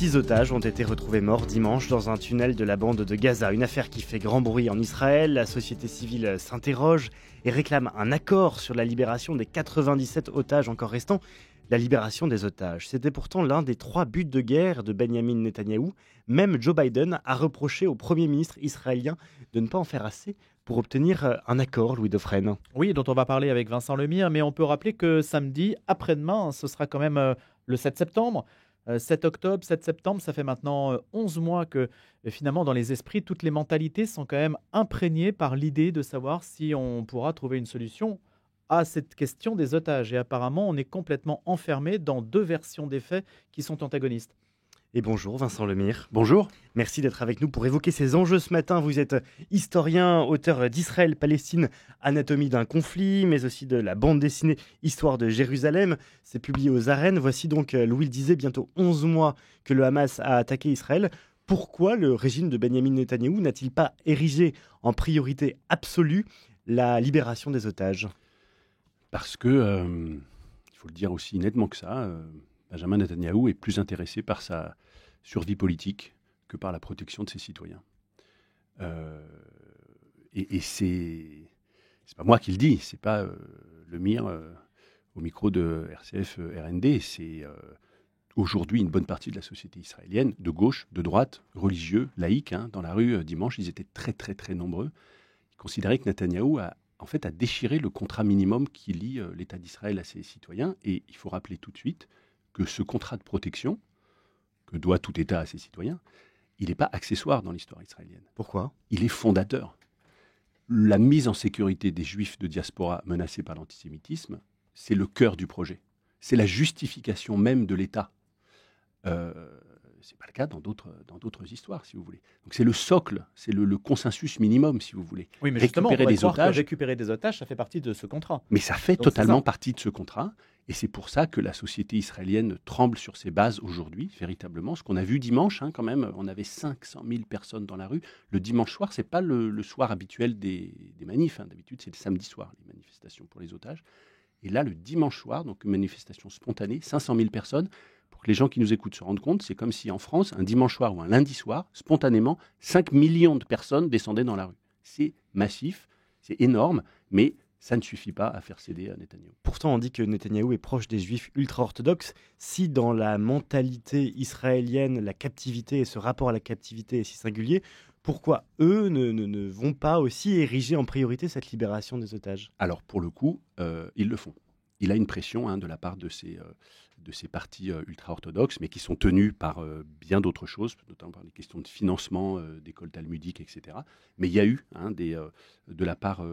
6 otages ont été retrouvés morts dimanche dans un tunnel de la bande de Gaza. Une affaire qui fait grand bruit en Israël. La société civile s'interroge et réclame un accord sur la libération des 97 otages encore restants. La libération des otages, c'était pourtant l'un des 3 buts de guerre de Benjamin Netanyahou. Même Joe Biden a reproché au Premier ministre israélien de ne pas en faire assez pour obtenir un accord, Louis Dauphren. Oui, dont on va parler avec Vincent Lemire, mais on peut rappeler que samedi, après-demain, ce sera quand même le 7 septembre. 7 octobre, 7 septembre, ça fait maintenant 11 mois que finalement dans les esprits, toutes les mentalités sont quand même imprégnées par l'idée de savoir si on pourra trouver une solution à cette question des otages. Et apparemment, on est complètement enfermé dans 2 versions des faits qui sont antagonistes. Et bonjour Vincent Lemire. Bonjour. Merci d'être avec nous pour évoquer ces enjeux ce matin. Vous êtes historien, auteur d'Israël-Palestine, anatomie d'un conflit, mais aussi de la bande dessinée Histoire de Jérusalem. C'est publié aux Arènes. Voici donc, Louis le disait, bientôt 11 mois que le Hamas a attaqué Israël. Pourquoi le régime de Benjamin Netanyahou n'a-t-il pas érigé en priorité absolue la libération des otages ? Parce que, il faut le dire aussi nettement que ça, Benjamin Netanyahou est plus intéressé par sa survie politique que par la protection de ses citoyens. Et c'est pas moi qui le dis, c'est pas Lemire au micro de RCF RND, c'est aujourd'hui une bonne partie de la société israélienne, de gauche, de droite, religieux, laïcs, dans la rue dimanche, ils étaient très très très nombreux. Ils considéraient que Netanyahou a déchiré le contrat minimum qui lie l'État d'Israël à ses citoyens. Et il faut rappeler tout de suite que ce contrat de protection, que doit tout État à ses citoyens, il n'est pas accessoire dans l'histoire israélienne. Pourquoi ? Il est fondateur. La mise en sécurité des Juifs de diaspora menacés par l'antisémitisme, c'est le cœur du projet. C'est la justification même de l'État. Ce n'est pas le cas dans d'autres histoires, si vous voulez. Donc c'est le socle, c'est le consensus minimum, si vous voulez. Oui, mais justement, récupérer des otages. Récupérer des otages, ça fait partie de ce contrat. Mais ça fait Donc, totalement partie de ce contrat. Et c'est pour ça que la société israélienne tremble sur ses bases aujourd'hui, véritablement. Ce qu'on a vu dimanche, quand même, on avait 500 000 personnes dans la rue. Le dimanche soir, ce n'est pas le soir habituel des manifs. D'habitude, c'est le samedi soir, les manifestations pour les otages. Et là, le dimanche soir, donc une manifestation spontanée, 500 000 personnes. Pour que les gens qui nous écoutent se rendent compte, c'est comme si en France, un dimanche soir ou un lundi soir, spontanément, 5 millions de personnes descendaient dans la rue. C'est massif, c'est énorme, mais ça ne suffit pas à faire céder à Netanyahou. Pourtant, on dit que Netanyahou est proche des Juifs ultra-orthodoxes. Si dans la mentalité israélienne, la captivité et ce rapport à la captivité est si singulier, pourquoi eux ne vont pas aussi ériger en priorité cette libération des otages ? Alors, pour le coup, ils le font. Il a une pression de la part de ces partis ultra-orthodoxes, mais qui sont tenus par bien d'autres choses, notamment par les questions de financement d'écoles talmudiques, etc. Mais il y a eu, de la part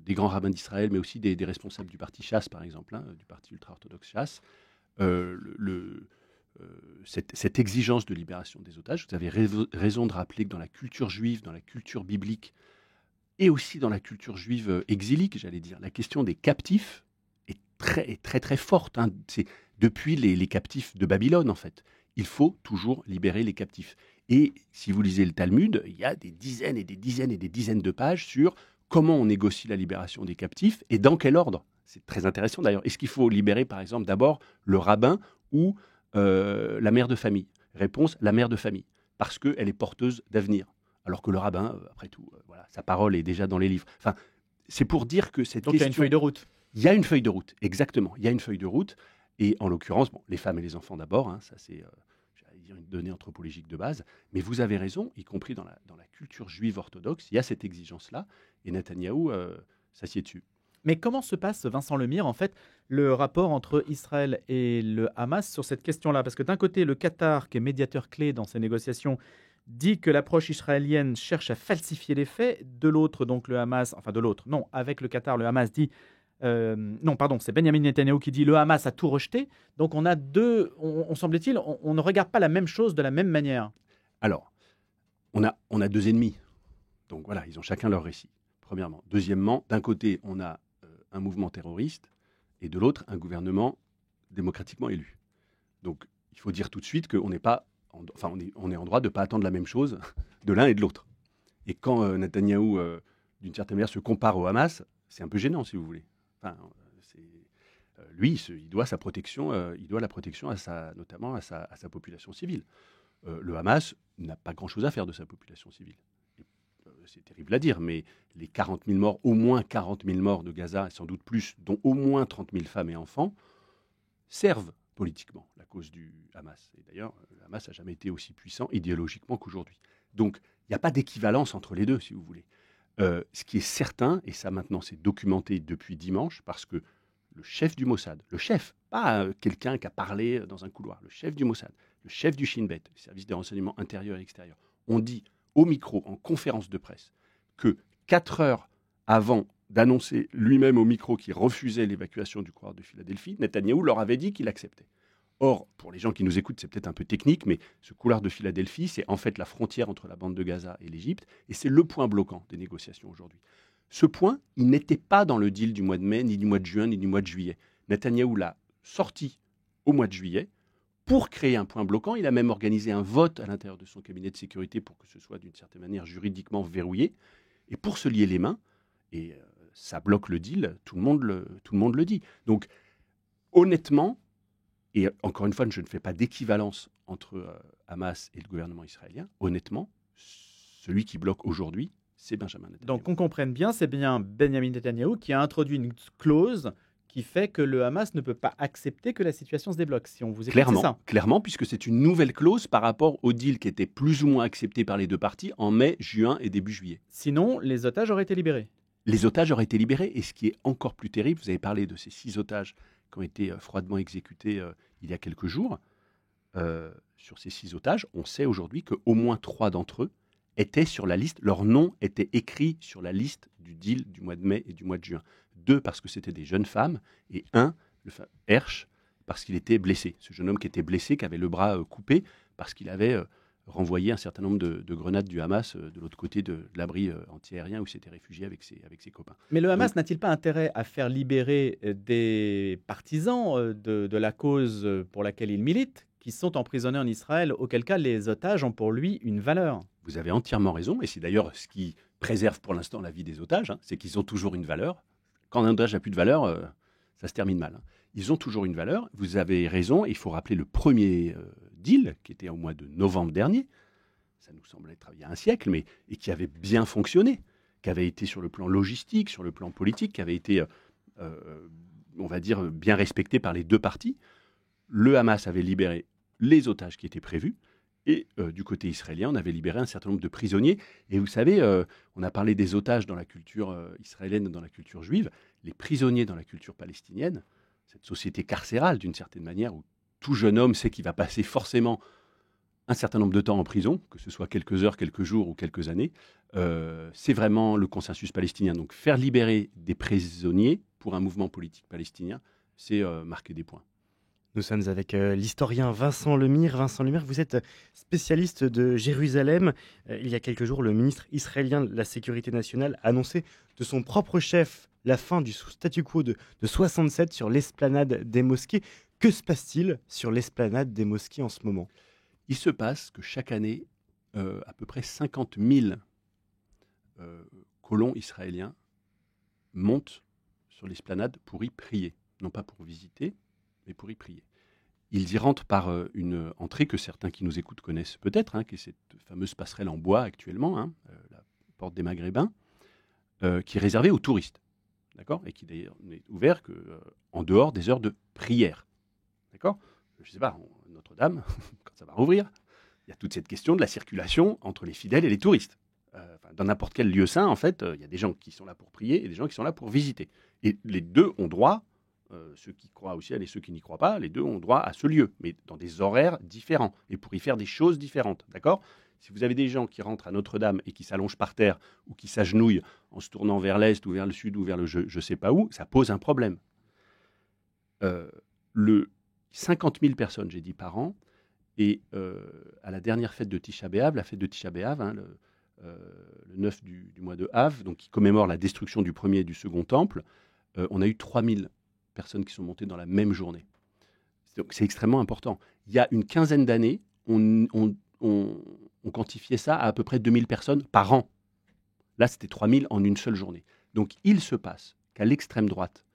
des grands rabbins d'Israël, mais aussi des responsables du parti Chasse, par exemple, du parti ultra-orthodoxe Chasse, cette exigence de libération des otages. Vous avez raison de rappeler que dans la culture juive, dans la culture biblique, et aussi dans la culture juive exilique, j'allais dire, la question des captifs est très très très forte. C'est depuis les captifs de Babylone, en fait. Il faut toujours libérer les captifs. Et si vous lisez le Talmud, il y a des dizaines et des dizaines et des dizaines de pages sur comment on négocie la libération des captifs et dans quel ordre. C'est très intéressant d'ailleurs. Est-ce qu'il faut libérer, par exemple, d'abord le rabbin ou la mère de famille ? Réponse, la mère de famille, parce qu'elle est porteuse d'avenir. Alors que le rabbin, après tout, sa parole est déjà dans les livres. Enfin, c'est pour dire que cette Donc question... il y a une feuille de route. Il y a une feuille de route, exactement. Il y a une feuille de route. Et en l'occurrence, les femmes et les enfants d'abord, ça c'est j'allais dire une donnée anthropologique de base. Mais vous avez raison, y compris dans la culture juive orthodoxe, il y a cette exigence-là. Et Netanyahou s'assied dessus. Mais comment se passe, Vincent Lemire, en fait, le rapport entre Israël et le Hamas sur cette question-là ? Parce que d'un côté, le Qatar, qui est médiateur clé dans ces négociations, dit que l'approche israélienne cherche à falsifier les faits. De l'autre, donc le Hamas, enfin de l'autre, non, avec le Qatar, le Hamas dit... non, pardon, c'est Benjamin Netanyahou qui dit le Hamas a tout rejeté. Donc on a deux, on semble-t-il, on ne regarde pas la même chose de la même manière. Alors, on a 2 ennemis. Donc voilà, ils ont chacun leur récit, premièrement. Deuxièmement, d'un côté, on a un mouvement terroriste et de l'autre, un gouvernement démocratiquement élu. Donc il faut dire tout de suite qu'on n'est pas, on est en droit de ne pas attendre la même chose de l'un et de l'autre. Et quand Netanyahou, d'une certaine manière, se compare au Hamas, c'est un peu gênant, si vous voulez. Enfin, lui, il doit sa protection, il doit la protection notamment à sa population civile. Le Hamas n'a pas grand-chose à faire de sa population civile. Et, c'est terrible à dire, mais les 40 000 morts, au moins 40 000 morts de Gaza, et sans doute plus, dont au moins 30 000 femmes et enfants, servent politiquement la cause du Hamas. Et d'ailleurs, le Hamas n'a jamais été aussi puissant idéologiquement qu'aujourd'hui. Donc, il n'y a pas d'équivalence entre les deux, si vous voulez. Ce qui est certain, et ça maintenant c'est documenté depuis dimanche, parce que le chef du Mossad, le chef, pas quelqu'un qui a parlé dans un couloir, le chef du Mossad, le chef du Shin Bet, le service des renseignements intérieurs et extérieurs, ont dit au micro, en conférence de presse, que 4 heures avant d'annoncer lui-même au micro qu'il refusait l'évacuation du couloir de Philadelphie, Netanyahou leur avait dit qu'il acceptait. Or, pour les gens qui nous écoutent, c'est peut-être un peu technique, mais ce couloir de Philadelphie, c'est en fait la frontière entre la bande de Gaza et l'Égypte, et c'est le point bloquant des négociations aujourd'hui. Ce point, il n'était pas dans le deal du mois de mai, ni du mois de juin, ni du mois de juillet. Netanyahou l'a sorti au mois de juillet pour créer un point bloquant. Il a même organisé un vote à l'intérieur de son cabinet de sécurité pour que ce soit d'une certaine manière juridiquement verrouillé, et pour se lier les mains, et ça bloque le deal, tout le monde le dit. Donc, honnêtement, et encore une fois, je ne fais pas d'équivalence entre Hamas et le gouvernement israélien. Honnêtement, celui qui bloque aujourd'hui, c'est Benjamin Netanyahou. Donc, qu'on comprenne bien, c'est bien Benjamin Netanyahou qui a introduit une clause qui fait que le Hamas ne peut pas accepter que la situation se débloque. Si on vous écoute, c'est ça. Clairement, puisque c'est une nouvelle clause par rapport au deal qui était plus ou moins accepté par les deux parties en mai, juin et début juillet. Sinon, les otages auraient été libérés. Les otages auraient été libérés. Et ce qui est encore plus terrible, vous avez parlé de ces 6 otages qui ont été froidement exécutés il y a quelques jours. Sur ces 6 otages, on sait aujourd'hui qu'au moins 3 d'entre eux étaient sur la liste, leur nom était écrit sur la liste du deal du mois de mai et du mois de juin. 2 parce que c'était des jeunes femmes, et 1, Hersh, parce qu'il était blessé. Ce jeune homme qui était blessé, qui avait le bras coupé, parce qu'il avait renvoyé un certain nombre de grenades du Hamas de l'autre côté de l'abri antiaérien où il s'était réfugié avec ses copains. Mais le Hamas n'a-t-il pas intérêt à faire libérer des partisans de la cause pour laquelle il milite, qui sont emprisonnés en Israël, auquel cas les otages ont pour lui une valeur? Vous avez entièrement raison, et c'est d'ailleurs ce qui préserve pour l'instant la vie des otages, c'est qu'ils ont toujours une valeur. Quand un otage n'a plus de valeur, ça se termine mal. Ils ont toujours une valeur. Vous avez raison, il faut rappeler le premier deal, qui était au mois de novembre dernier. Ça nous semble être il y a un siècle, et qui avait bien fonctionné, qui avait été sur le plan logistique, sur le plan politique, qui avait été, on va dire, bien respecté par les deux parties. Le Hamas avait libéré les otages qui étaient prévus, et du côté israélien, on avait libéré un certain nombre de prisonniers. Et vous savez, on a parlé des otages dans la culture israélienne et dans la culture juive. Les prisonniers dans la culture palestinienne, cette société carcérale d'une certaine manière, où tout jeune homme sait qu'il va passer forcément un certain nombre de temps en prison, que ce soit quelques heures, quelques jours ou quelques années, c'est vraiment le consensus palestinien. Donc faire libérer des prisonniers pour un mouvement politique palestinien, c'est marquer des points. Nous sommes avec l'historien Vincent Lemire. Vincent Lemire, vous êtes spécialiste de Jérusalem. Il y a quelques jours, le ministre israélien de la Sécurité nationale a annoncé de son propre chef la fin du statu quo de 67 sur l'esplanade des mosquées. Que se passe-t-il sur l'esplanade des mosquées en ce moment? Il se passe que chaque année, à peu près 50 000 colons israéliens montent sur l'esplanade pour y prier. Non pas pour visiter, mais pour y prier. Ils y rentrent par une entrée que certains qui nous écoutent connaissent peut-être, qui est cette fameuse passerelle en bois actuellement, la porte des Maghrébins, qui est réservée aux touristes, d'accord, et qui d'ailleurs n'est ouvert qu'en dehors des heures de prière, d'accord. Je ne sais pas, Notre-Dame, quand ça va rouvrir, il y a toute cette question de la circulation entre les fidèles et les touristes. Dans n'importe quel lieu saint, en fait, il y a des gens qui sont là pour prier et des gens qui sont là pour visiter. Et les deux ont droit, ceux qui croient au ciel et ceux qui n'y croient pas, les deux ont droit à ce lieu, mais dans des horaires différents et pour y faire des choses différentes, d'accord. Si vous avez des gens qui rentrent à Notre-Dame et qui s'allongent par terre ou qui s'agenouillent en se tournant vers l'est ou vers le sud ou vers le je ne sais pas où, ça pose un problème. 50 000 personnes, j'ai dit, par an, et à la dernière fête de Tisha B'Av, la fête de Tisha B'Av, le 9 du mois de Av, donc qui commémore la destruction du premier et du second temple, on a eu 3 000 personnes qui sont montées dans la même journée. Donc c'est extrêmement important. Il y a une quinzaine d'années, on quantifiait ça à peu près 2 000 personnes par an. Là, c'était 3 000 en une seule journée. Donc il se passe qu'à l'extrême droite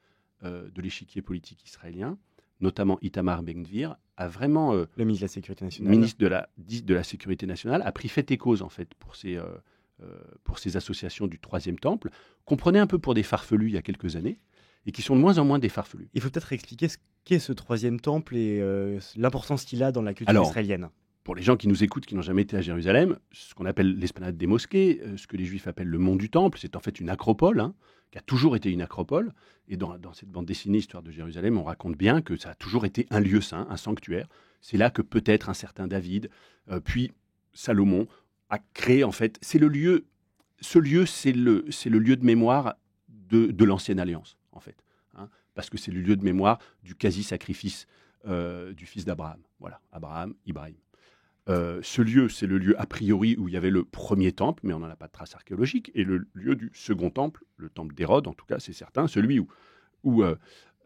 de l'échiquier politique israélien, notamment Itamar Ben-Gvir, a vraiment, Le ministre de la Sécurité le nationale. ministre de la Sécurité nationale, a pris fait et cause, en fait, pour ces associations du Troisième Temple, qu'on prenait un peu pour des farfelus il y a quelques années, et qui sont de moins en moins des farfelus. Il faut peut-être expliquer ce qu'est ce troisième temple et l'importance qu'il a dans la culture Alors, israélienne. Pour les gens qui nous écoutent, qui n'ont jamais été à Jérusalem, ce qu'on appelle l'esplanade des mosquées, ce que les Juifs appellent le mont du Temple, c'est en fait une acropole, hein, qui a toujours été une acropole. Et dans cette bande dessinée Histoire de Jérusalem, on raconte bien que ça a toujours été un lieu saint, un sanctuaire. C'est là que peut-être un certain David, puis Salomon, a créé, en fait, c'est le lieu, ce lieu, c'est le lieu de mémoire de l'Ancienne Alliance, en fait, hein, parce que c'est le lieu de mémoire du quasi-sacrifice du fils d'Abraham. Voilà, Abraham, Ibrahim. Ce lieu, c'est le lieu a priori où il y avait le premier temple, mais on n'en a pas de trace archéologique, et le lieu du second temple, le temple d'Hérode, en tout cas, c'est certain, celui où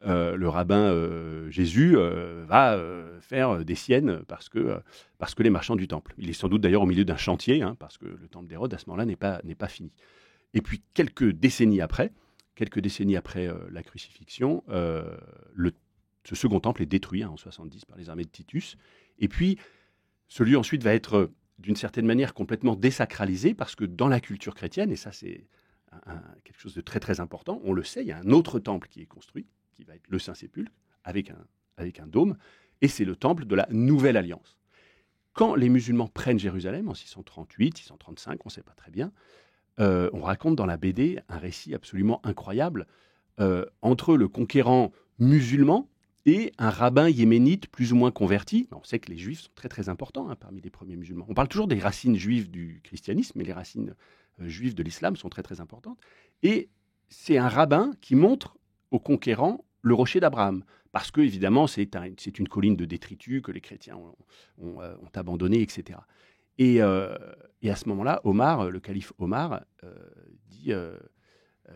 le rabbin Jésus va faire des siennes parce que les marchands du temple. Il est sans doute d'ailleurs au milieu d'un chantier, hein, parce que le temple d'Hérode, à ce moment-là, n'est pas fini. Et puis, quelques décennies après la crucifixion, ce second temple est détruit, hein, en 70 par les armées de Titus. Et puis, ce lieu ensuite va être, d'une certaine manière, complètement désacralisé, parce que dans la culture chrétienne, et ça c'est quelque chose de très très important, on le sait, il y a un autre temple qui est construit, qui va être le Saint-Sépulcre, avec un dôme, et c'est le temple de la Nouvelle Alliance. Quand les musulmans prennent Jérusalem, en 638, 635, on ne sait pas très bien, on raconte dans la BD un récit absolument incroyable entre le conquérant musulman et un rabbin yéménite plus ou moins converti. On sait que les juifs sont très très importants, hein, parmi les premiers musulmans. On parle toujours des racines juives du christianisme, mais les racines juives de l'islam sont très très importantes. Et c'est un rabbin qui montre aux conquérants le rocher d'Abraham, parce que évidemment c'est une colline de détritus que les chrétiens ont abandonné, etc. Et à ce moment-là, Omar, le calife Omar,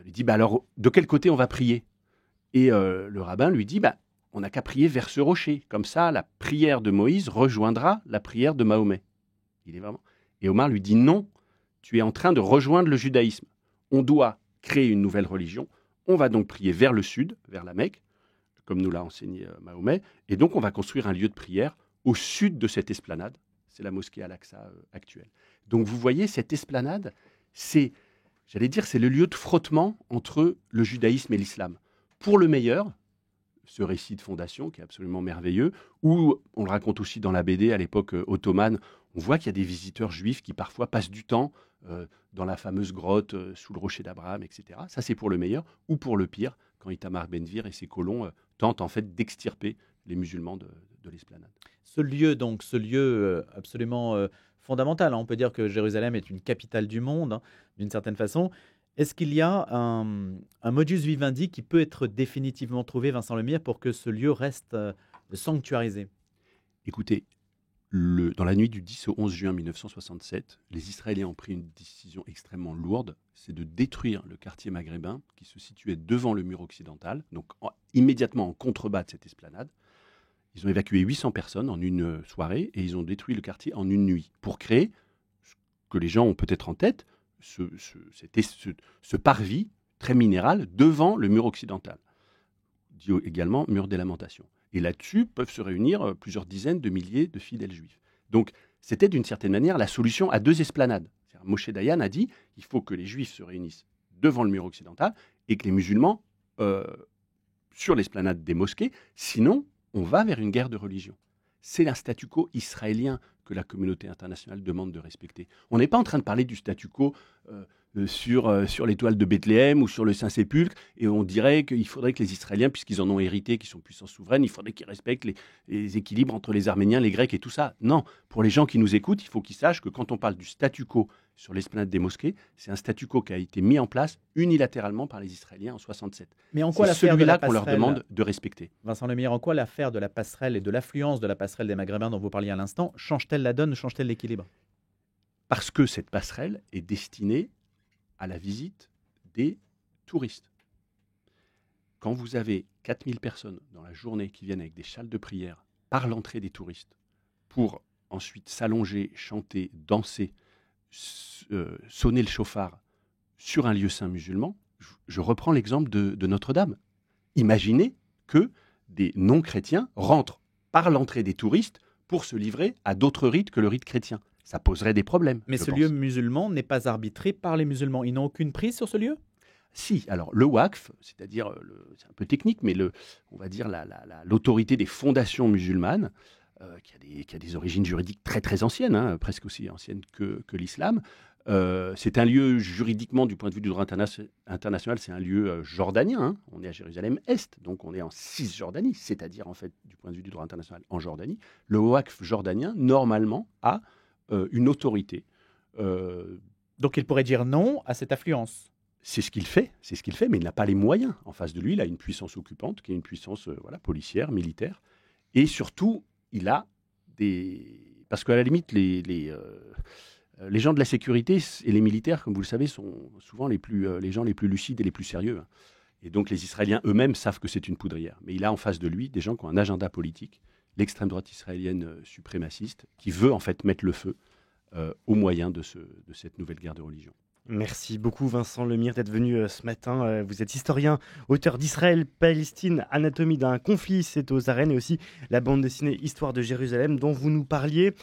lui dit alors, de quel côté on va prier? Et le rabbin lui dit on n'a qu'à prier vers ce rocher. Comme ça, la prière de Moïse rejoindra la prière de Mahomet. Et Omar lui dit non, tu es en train de rejoindre le judaïsme. On doit créer une nouvelle religion. On va donc prier vers le sud, vers la Mecque, comme nous l'a enseigné Mahomet. Et donc, on va construire un lieu de prière au sud de cette esplanade. C'est la mosquée Al-Aqsa actuelle. Donc, vous voyez, cette esplanade, c'est le lieu de frottement entre le judaïsme et l'islam. Pour le meilleur, ce récit de fondation qui est absolument merveilleux, où on le raconte aussi dans la BD à l'époque ottomane, on voit qu'il y a des visiteurs juifs qui parfois passent du temps dans la fameuse grotte sous le rocher d'Abraham, etc. Ça, c'est pour le meilleur, ou pour le pire, quand Itamar Ben-Gvir et ses colons tentent en fait d'extirper les musulmans de l'esplanade. Ce lieu absolument fondamental, hein. On peut dire que Jérusalem est une capitale du monde, hein, d'une certaine façon. Est-ce qu'il y a un modus vivendi qui peut être définitivement trouvé, Vincent Lemire, pour que ce lieu reste sanctuarisé? Écoutez, dans la nuit du 10 au 11 juin 1967, les Israéliens ont pris une décision extrêmement lourde, c'est de détruire le quartier maghrébin qui se situait devant le mur occidental, donc immédiatement en contrebas de cette esplanade. Ils ont évacué 800 personnes en une soirée et ils ont détruit le quartier en une nuit pour créer ce que les gens ont peut-être en tête, ce parvis très minéral devant le mur occidental, dit également mur des lamentations. Et là-dessus peuvent se réunir plusieurs dizaines de milliers de fidèles juifs. Donc c'était d'une certaine manière la solution à deux esplanades. Moshe Dayan a dit il faut que les juifs se réunissent devant le mur occidental et que les musulmans sur l'esplanade des mosquées, sinon on va vers une guerre de religion. C'est un statu quo israélien que la communauté internationale demande de respecter. On n'est pas en train de parler du statu quo sur l'étoile de Bethléem ou sur le Saint-Sépulcre, et on dirait qu'il faudrait que les Israéliens, puisqu'ils en ont hérité, qu'ils sont puissance souveraine, il faudrait qu'ils respectent les équilibres entre les Arméniens, les Grecs et tout ça. Non, pour les gens qui nous écoutent, il faut qu'ils sachent que quand on parle du statu quo sur l'esplanade des mosquées, c'est un statu quo qui a été mis en place unilatéralement par les Israéliens en 67. Mais en quoi c'est l'affaire de celui-là la qu'on leur passerelle, demande de respecter. Vincent Lemire, en quoi l'affaire de la passerelle et de l'affluence de la passerelle des Maghrébins dont vous parliez à l'instant change-t-elle la donne, change-t-elle l'équilibre? Parce que cette passerelle est destinée à la visite des touristes. Quand vous avez 4000 personnes dans la journée qui viennent avec des châles de prière par l'entrée des touristes pour ensuite s'allonger, chanter, danser, sonner le chauffard sur un lieu saint musulman, je reprends l'exemple de Notre-Dame. Imaginez que des non-chrétiens rentrent par l'entrée des touristes pour se livrer à d'autres rites que le rite chrétien. Ça poserait des problèmes. Mais ce lieu musulman n'est pas arbitré par les musulmans. Ils n'ont aucune prise sur ce lieu ? Si, alors le Waqf, c'est-à-dire, c'est un peu technique, mais on va dire l'autorité des fondations musulmanes, qui a des origines juridiques très très anciennes, hein, presque aussi anciennes que l'islam. C'est un lieu juridiquement, du point de vue du droit international, c'est un lieu jordanien. Hein. On est à Jérusalem-Est, donc on est en Cisjordanie, c'est-à-dire en fait, du point de vue du droit international, en Jordanie. Le Waqf jordanien, normalement, a une autorité. Donc il pourrait dire non à cette affluence. C'est ce qu'il fait, mais il n'a pas les moyens. En face de lui, il a une puissance occupante, qui est une puissance policière, militaire. Et surtout, il a des... Parce qu'à la limite, les gens de la sécurité et les militaires, comme vous le savez, sont souvent les gens les plus lucides et les plus sérieux. Et donc les Israéliens eux-mêmes savent que c'est une poudrière. Mais il a en face de lui des gens qui ont un agenda politique, l'extrême droite israélienne suprémaciste, qui veut en fait mettre le feu aux moyens de cette nouvelle guerre de religion. Merci beaucoup Vincent Lemire d'être venu ce matin. Vous êtes historien, auteur d'Israël-Palestine, Anatomie d'un conflit, c'est aux arènes, et aussi la bande dessinée Histoire de Jérusalem dont vous nous parliez.